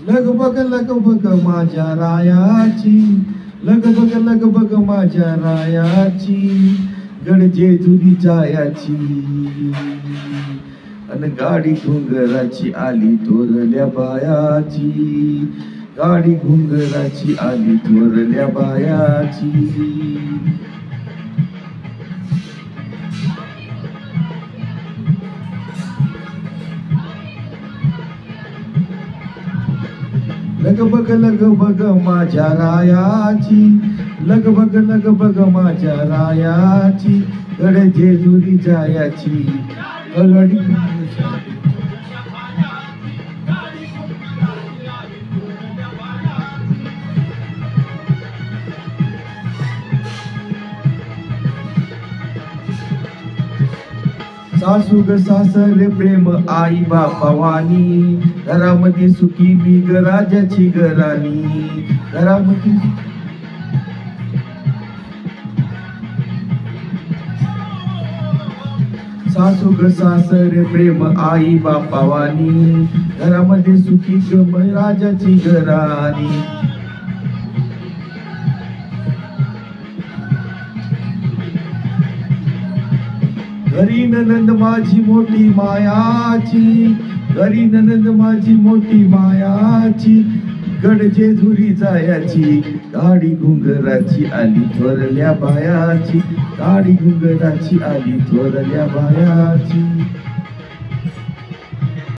लगबग माझ्या रायाची, लगबग माझ्या रायाची, गडजे जुनी जायाची. अन गाडी घुंगराची आली थोरल्या बायाची, गाडी घुंगराची आली थोरल्या बायाची. लगबग माझ्या रायाची, लगबग माझ्या रायाची, गड जेजुरी जायाची. गडी सासू ग सासरे प्रेम आई बापावानी, घरामध्ये सुखी मी ग राजाची घराणी. घरामध्ये सासू ग सासरे प्रेम आई बापावानी, घरामध्ये सुखी ग राजाची घराणी. घरी ननंद माझी मोठी मायाची, घरी ननंद माझी मोठी मायाची, गड जेजुरी जायाची. गाडी घुंगराची आली थोरल्या बायाची, गाडी घुंगराची आली थोरल्या बायाची.